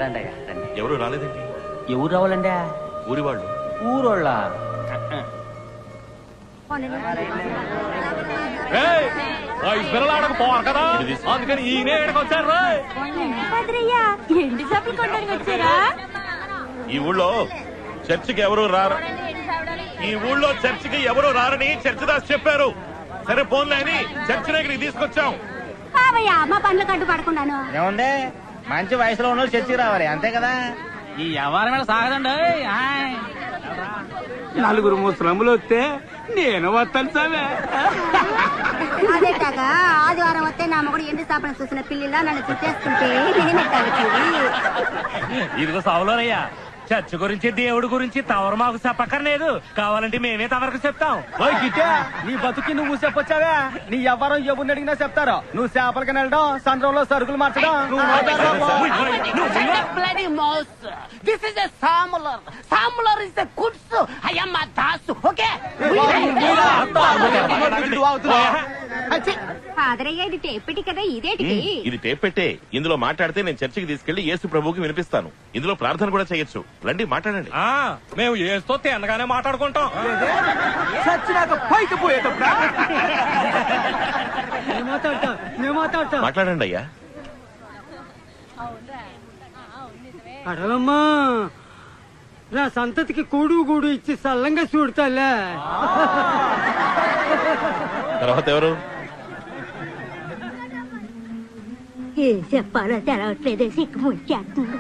రండి రండి. ఎవరు రాలేదండి? ఎవరు రావాలండి? ఊరి వాళ్ళు. ఊరోళ్ళ పిల్లలాడకపోవాలి కదా, అందుకని ఈయనే వచ్చారు. ఈ ఊళ్ళో చర్చికి ఎవరు రారు, ఈ ఊళ్ళో చర్చికి ఎవరు రారని చర్చి దాస్ చెప్పారు. సరే పోన్లే అని చర్చి దగ్గరికి తీసుకొచ్చాం. మా పనులు కట్టు పడకుండాను ఏముంది, మంచి వయసులో ఉన్న చర్చికి రావాలి అంతే కదా. ఈ వ్యవహారం మీద సాగదండి. నలుగురు ముసలములు వస్తే నేను వస్తాను సామే. అదేటాగా ఆదివారం వస్తే నా మొగుడు ఎండు స్థాపన చూసిన పిల్లిలా నన్ను చుట్టేస్తుంటే ఇదిగో సావులోనయ్యా, చర్చ్ గురించి దేవుడి గురించి తవరు మాకు చెప్పక్కర్లేదు, కావాలంటే మేమే తవరకు చెప్తాం. నీ బతుకి నువ్వు చెప్పొచ్చావే, నీ ఎవరం ఎవరిని అడిగినా చెప్తారు. నువ్వు చేపలకి వెళ్ళడం, సంద్రంలో సరుకులు మార్చడం. ఫాదరయ్య ఇది టేపెట్టి కదా, ఇదేటికి? ఇది టేప్ పెట్టే. ఇందులో మాట్లాడితే నేను చర్చికి తీసుకెళ్లి యేసు ప్రభువుకి వినిపిస్తాను. ఇందులో ప్రార్థన కూడా చేయొచ్చు. రండి మాట్లాడండి. మేము ఏస్తో తినగానే మాట్లాడుకుంటాం. మాట్లాడండి అయ్యా. అడవమ్మా, నా సంతతికి కూడు గూడు ఇచ్చి సల్లంగా చూడతాలే. తర్వాత ఎవరు? ఏం చెప్పాలో తెలవట్లేదే, సిక్కు ముచ్చేస్తుంది.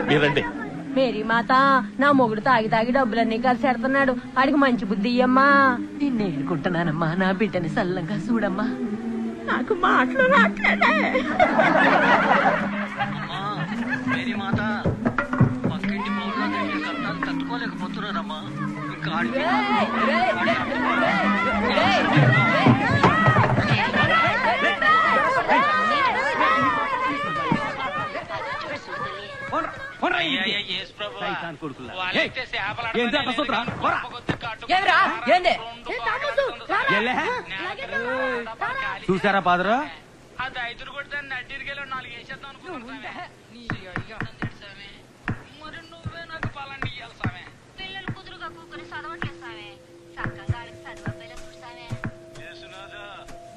మీరండి. మేరీ మాత, నా మొగుడు తాగి తాగి డబ్బులన్నీ కలిసి ఎడుతున్నాడు, వాడికి మంచి బుద్ధి ఇయ్యమ్మా. నేను నేర్చుకుంటున్నానమ్మా, నా బిడ్డని సల్లంగా చూడమ్మా. నాకు మాటలు రాట్లేదే. తట్టుకోలేకపోతున్నారమ్మా. చూసారా పాదరా, అది 5 కొడితే నడ్డిరికెళ్ళి 4 వేసేద్దాం అనుకుంటున్నా. మరి నువ్వే నాకు పాలండి ఇయ్యాలి సామే. పిల్లలు కుదురుగా కూకుని చదవట్లేదు సామే, చక్కగా చదివేలా చూసామే.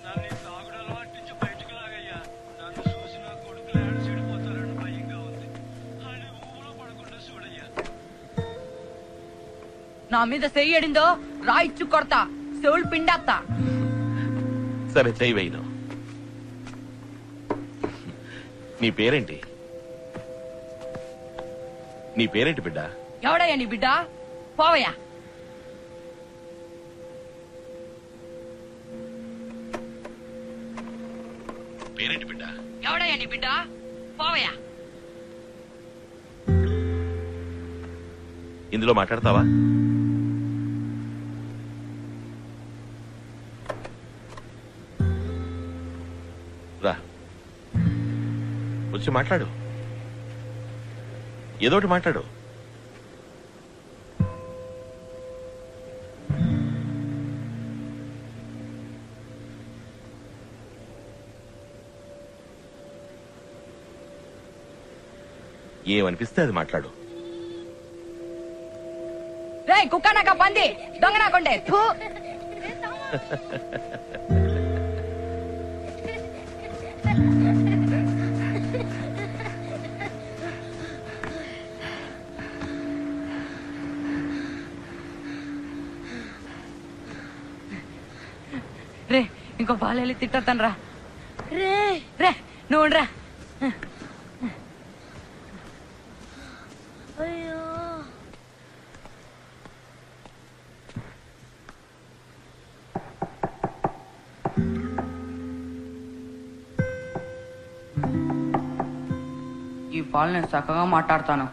నన్ను తాగుడు అలవాటు నుంచి బయటకు లాగయ్యా. నన్ను చూసిన కొడుకులు ఏడు చెడిపోతారని భయంగా ఉంది. అని ఊళ్ళో పడకుండా చూడయ్యా. నా మీద చెయ్యడిందో రాయిచ్చు కొడతా, చెవులు పిండేస్తా. సరే చెయ్యి వేయను. నీ పేరేంటి? నీ పేరేంటి బిడ్డ? ఎవడయ్యా నీ బిడ్డ? పోవయ్యా. పేరేంటి బిడ్డ? ఎవడయ్యా నీ బిడ్డ? పోవయ్యా. ఇందులో మాట్లాడతావా? రా, వచ్చి మాట్లాడు. ఏదోటి మాట్లాడు. ఏమనిపిస్తే అది మాట్లాడు. రే కుక్క నాక పంది దొంగ నాకుండే. రే ఇంకో బాలెళ్ళి తిట్టతాను రా. రే రే నువ్వు రా. అయ్యో, ఈ పాలు నేను చక్కగా మాట్లాడతాను.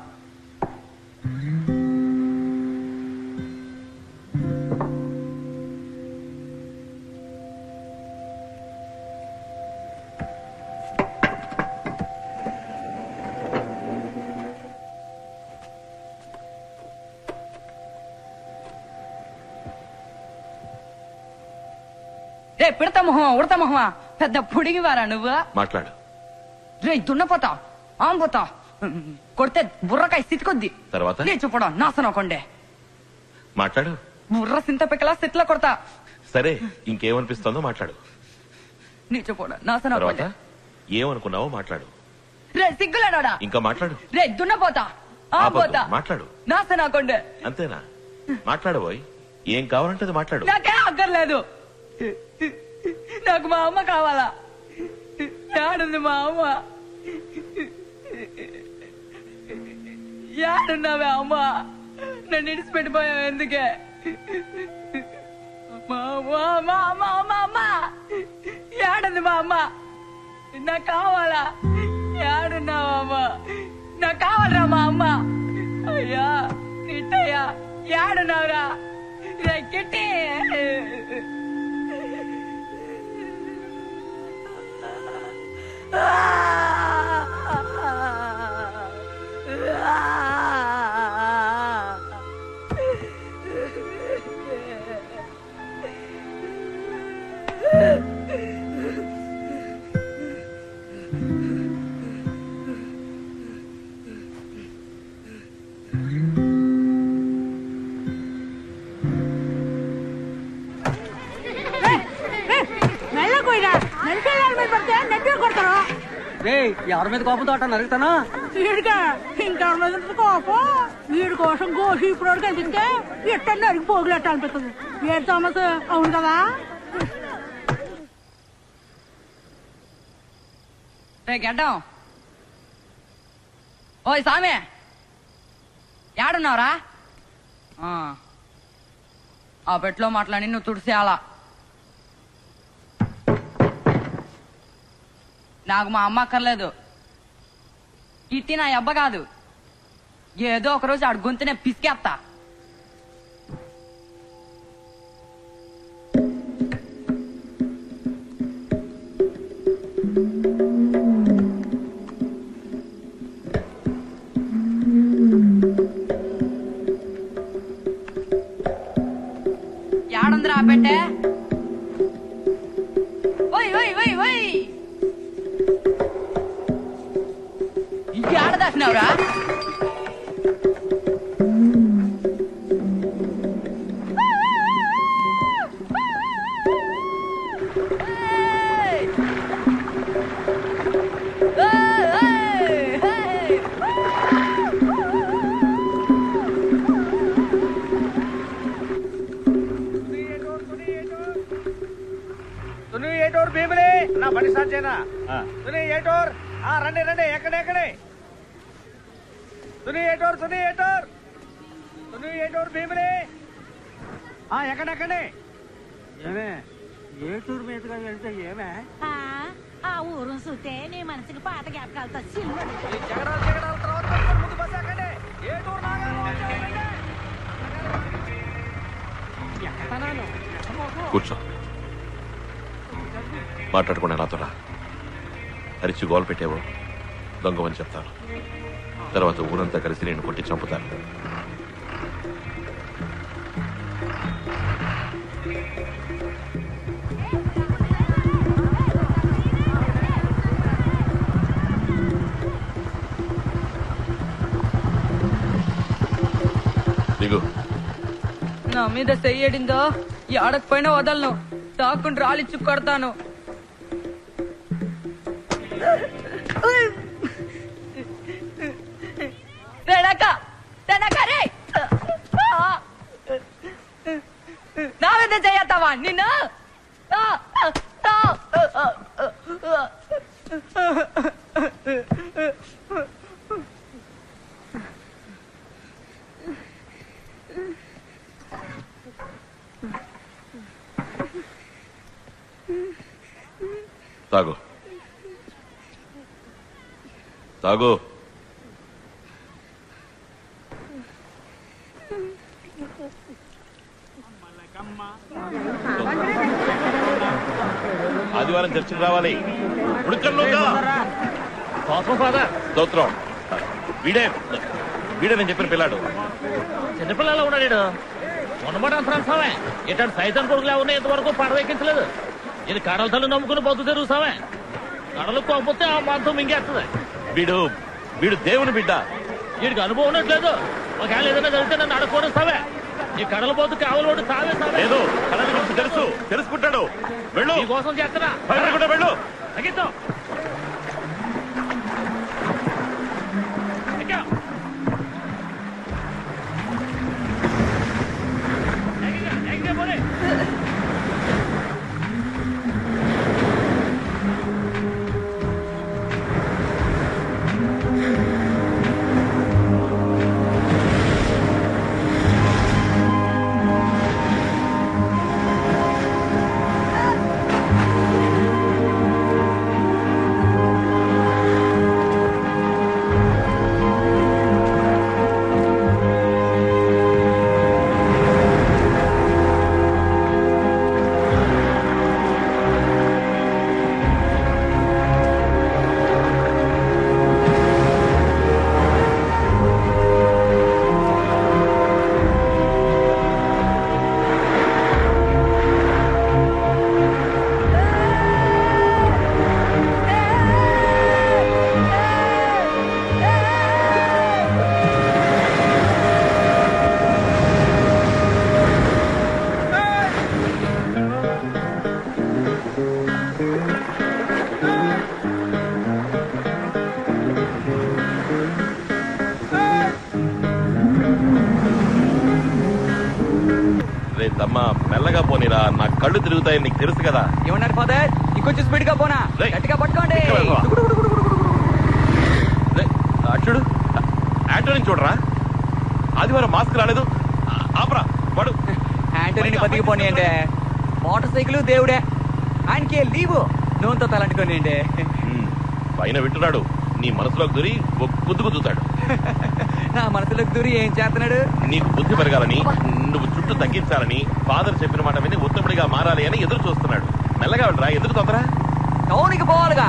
రే పిడత మొహమా, ఉడత మొహమా, పెద్ద పుడిగివారా నువ్వు? మాట్లాడు. రే దున్నపోతా ఆంపోతా కొడితే బుర్రకాయ సిట్టుకొద్ది తర్వాత నీ చూపడా నాశనకుండే మాట్లాడు. బుర్ర సింత పెక్కలా సిట్ల కొడతా. సరే ఇంకేమనిపిస్తుందో మాట్లాడు. నీ చూపడా తర్వాత నాశనకుండే. ఏమనుకున్నావో మాట్లాడు. రే సిగ్గులేడా ఇంకా మాట్లాడు. రే దున్నపోతా ఆంపోతా మాట్లాడు. నాశనకుండే. అంతేనా? మాట్లాడబోయ్. ఏం కావాలంటే అది మాట్లాడు. నాకేం అక్కర్లేదు. నాకు మా అమ్మ కావాలా. యాడుంది మా అమ్మ? యాడున్నావే అమ్మ? నన్ను ఇడిచిపెట్టిపోయావు ఎందుకే? మా అమ్మ యాడుంది మా అమ్మ? నాకు కావాలా. యాడున్నావా అమ్మ? నాకు కావాలరా మా అమ్మ. అయ్యా నిట్టయ్యా యాడున్నావురా? కిట్టి ఎవరి మీద కోపంతో అట్ట నరుగుతాను? వీడిగా ఇంకెవరి మీద కోపం. వీడి కోసం గోషి ఇప్పుడు కనిపిస్తే ఎట్ట నరికి పోగులెట్ట అనిపిస్తుంది. ఏడు థామస్ అవును కదా? రే గడ్డం ఓయ్ సామే యాడున్నావురా? ఆ పెట్లో మాట్లాడి నువ్వు తుడిసేయాలా. నాకు మా అమ్మ అక్కర్లేదు. ఇట్టి నా అబ్బ కాదు. ఏదో ఒకరోజు ఆడు గొంతునే పిసికేస్తా. యాడుందిరా ఆ పెట్టే? ఓయ్ ఓయ్ ఓయ్ ఓయ్ ఆడదాసినవరా? భీమిలి నా బండి స్టార్ట్ చేయనా? ఏటోర్ రండి రండి. ఎక్కడే సునీ ఏటోర్ భీమిలి ఎక్కడెక్కడే. ఏమే ఏటూరు మీదుగా వెళ్తే ఏమే ఆ ఊరు చూస్తే నీ మనసుకి పాత జ్ఞాపకాలతో జగడాల తర్వాత ముందు బస్ ఎక్కండి. ఏటూరు కూర్చో. మాట్లాడకుండా నాతో రా. అరిచి గోలు పెట్టేవో దొంగమని చెప్తాను. తర్వాత ఊరంతా కలిసి నేను కొట్టి చంపుతాను. దిగు. నా మీద చెయ్యడిందో ఆడకపోయినా వదలను. తాకుండా రాలిచ్చి కొడతాను. నా మీద చెయ్యతావా నిన్ను? తాగు తాగు. ఆదివారం చర్చికి రావాలి. స్తోత్రం. వీడే నేను చెప్పిన పిల్లాడు. చిన్నపిల్లలు ఉన్నాడు. ఉన్నమాట అంతరాంశమే. ఇట్లాంటి సైతం కొడుకులు ఎవరిని ఇంతవరకు పడవ ఎక్కించలేదు. ఇది కడల తల్లి నమ్ముకుని బతు తెరుగుతామే. కడలు పోకపోతే ఆ మాంసం మింగేస్తుంది. వీడు వీడు దేవుని బిడ్డ. వీడికి అనుభవం ఉండట్లేదు. ఒకవేళ ఏదైనా జరిగితే నన్ను అడగకూడదు. ఈ కడల పోతు కావలోడు సావే లేదు, కళల గురించి తెలుసుకుంటాడు. వెళ్ళు, కోసం చేస్తున్నా. భయపడకుండా వెళ్ళు. తగ్గిద్దాం. తమ్మ మెల్లగా పోనీరా, నా కళ్ళు తిరుగుతాయి, నీకు తెలుసు కదా. ఏమన్నారు ఫాదర్? ఇంకొంచెం స్పీడ్ గా పోనా? గట్టిగా పట్టుకోండి. అచ్చుడు ఆంటోని చూడరా, ఆదివారం మాస్క్ రాలేదు. ఆపరా వాడు. ఆంటోని బతికిపోనీ అంటే మోటార్ సైకిల్ దేవుడే, ఆయనకి లీవు నూనెతో తలంటుకోని అంటే పైన వింటున్నాడు, నీ మనసులోకి దూరి గుద్దుకు చూతాడు. నా మనసులోకి దూరి ఏం చేస్తున్నాడు? నీకు బుద్ధి పెరగాలని, నువ్వు చుట్టూ తగ్గించాలని, ఫాదర్ చెప్పిన మాట విని ఉత్తముడిగా మారాలి అని ఎదురు చూస్తున్నాడు. మెల్లగా వెళ్ళరా, ఎందుకు తొందర? టౌన్కి పోవాలిగా.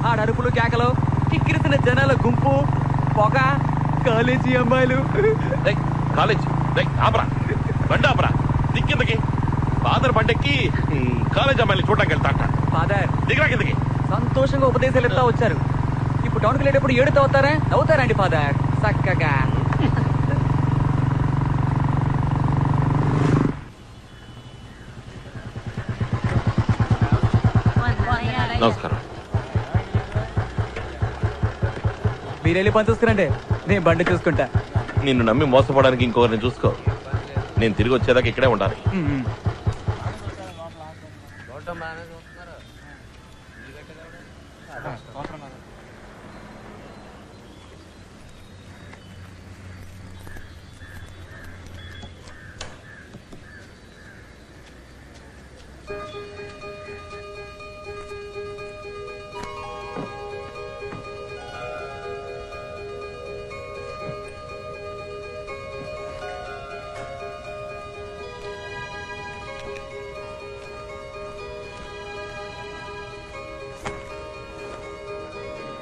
ఆడరుపులు కేకలు, కిక్కిరిసిన జనాల గుంపు, పొగ, కాలేజీ అమ్మాయిలు. కాలేజీ ఆపరా, బండి ఆపరా, దిక్కిందకి. ఫాదర్ బండెక్కి కాలేజ్ అమ్మాయిని చూడడానికి వెళ్తాట. ఫాదర్ దిగరా కిందకి. సంతోషంగా ఉపదేశాలు ఇస్తా వచ్చారు, ఇప్పుడు టౌన్కి వెళ్ళేటప్పుడు ఏడుతో అవుతారా? అవుతారండి ఫాదర్ చక్కగా. నమస్కారం. మీరు వెళ్ళి పని చూసుకురండి, నేను బండి చూసుకుంటా. నిన్ను నమ్మి మోసపోవడానికి ఇంకొకరిని చూసుకో. నేను తిరిగి వచ్చేదాకా ఇక్కడే ఉండాలి.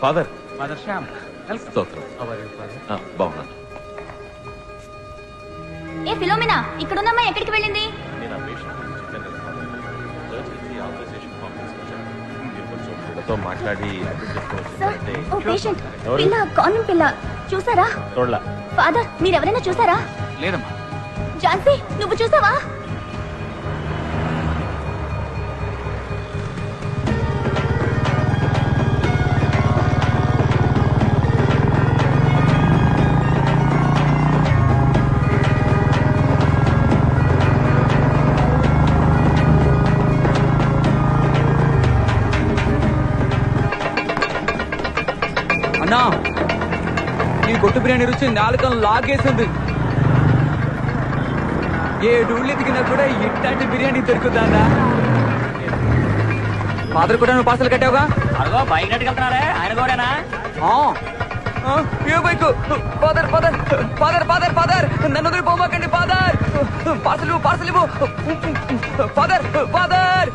ఫాదర్ స్తోత్రం. బాగున్నాను. ఏ ఫిలోమినా, ఇక్కడున్నమ్మా ఎక్కడికి వెళ్ళింది? నేను ఆ పేషెంట్ గురించి చెప్పాను కదా ఫాదర్. సర్జరీకి ఆథరైజేషన్ ఫామ్ తీసుకొచ్చాను. మీరు కొంచెం వీళ్ళతో మాట్లాడి అడ్మిట్ చేసుకోవచ్చు. ఓ పేషెంట్ పిల్ల, కాన్వెంట్ పిల్ల చూసారా? చూడలా. ఫాదర్ మీరెవరైనా చూసారా? లేదమ్మా. ఝాన్సీ నువ్వు చూసావా? అన్నా, ఈ కొట్టు బిర్యానీ రుచి నాలుకను లాగేసింది. ఏ డూళ్ళు ఎదిగినా కూడా ఇట్లాంటి బిర్యానీ దొరుకుతుందా? ఫాదర్ కూడా నువ్వు పార్సల్ కట్టావుగా? అదిగో బైక్ నెట్టుకెళ్తున్నాడే, ఆయన కూడానా? ఏ bike? Father father father father father నన్ను వదిలి పోమాకండి ఫాదర్. పార్సల్ ఇవ్వు, పార్సల్ ఇవ్వు ఫాదర్ ఫాదర్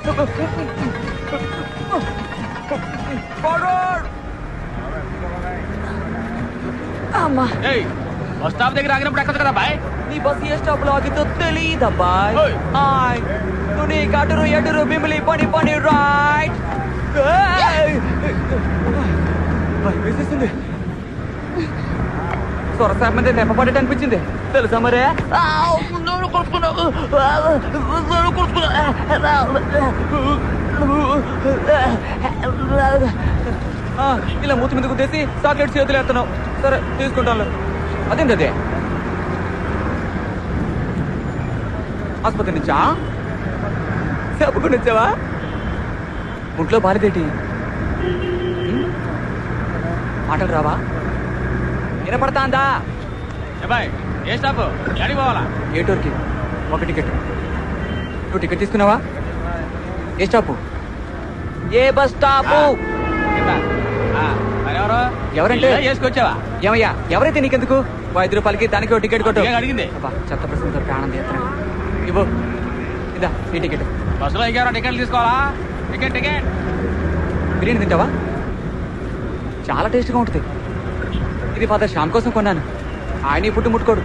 ఫాదర్. అమ్మా, బస్ స్టాప్ దగ్గర ఆగినప్పుడు ఎక్కడ కదా బాయ్? నీ బస్ ఏ స్టాప్ లో ఆగితో తెలీదబ్బాయ్. హాయ్ తుని కటురు ఎటురు బిమిలి పని పని రైట్. భయం వేసేసింది. సొరసారి మీద నెప్పపడేట అనిపించింది తెలుసా మరే. ఇలా మూతి మీద గుద్దేసి చాక్లెట్ చేతులు ఎత్తున్నావు. సరే తీసుకుంటాను. అదేంటి అదే ఆసుపత్రి నుంచా చెప్పుకుని వచ్చావా? ఒంట్లో బాలేదేటి? మాటలు రావా? వినపడతాందా? ఏ స్టాప్ ఎడికి పోవాలా? ఏ టూర్కి? ఒక టికెట్. నువ్వు టికెట్ తీసుకున్నావా? ఏ స్టాపు? ఏ బస్ స్టాపు? ఎవరంటే చేసుకొచ్చావా? ఏమయ్యా ఎవరైతే నీకెందుకు? ₹5 దానికి ఒక టికెట్ కొట్టు. అడిగింది అబ్బా చెత్త ప్రశ్నతో ప్రాణం తీస్తున్నాడు. ఇవ్వు ఇదా ఈ టికెట్. బస్సులో ఎక్కారో టికెట్లు తీసుకోవాలా? Ticket ticket. బిర్యానీ తింటావా? చాలా టేస్ట్గా ఉంటుంది. ఇది ఫాదర్ శ్యామ్ కోసం కొన్నాను. ఆయన ఈ పుట్టు ముట్టుకోడు.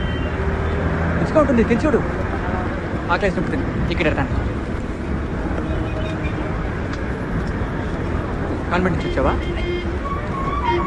రుచిగా ఉంటుంది. తిని చూడు. ఆకలేసి ఉంటుంది. టికెట్ ఎడతాను. కాన్వెంట్ నుంచి వచ్చావా?